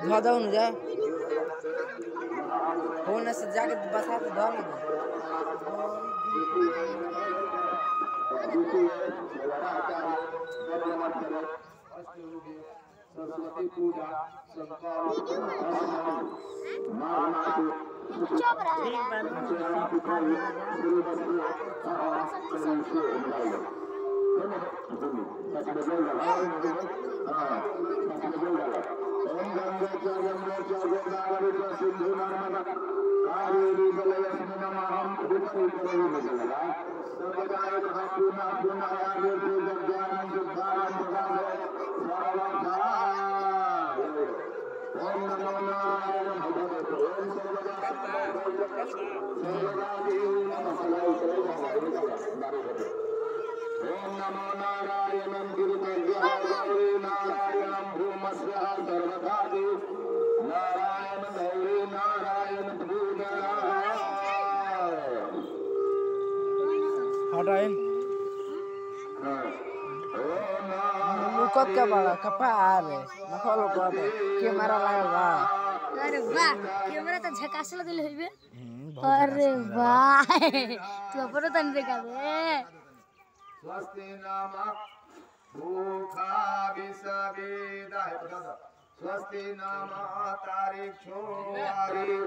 धो दो न जा फोन से जाके बसा के धो ले सरस्वती पूजा ओम नमो नारायणं गिरिवर्याय नारायणं भूमस्या सर्वदादि नारायण गौरी नारायण भूजनाय हटाइन लुकत का बड़ा कपार नखो लुकत कैमरा लागल बा अरे वाह कैमरा तो झकास लगल होइबे अरे वाह तू अपनो तन देखा दे स्वस्ति नाम भूखा विसवेदाय स्वस्ति नाम तारिक्षो आरि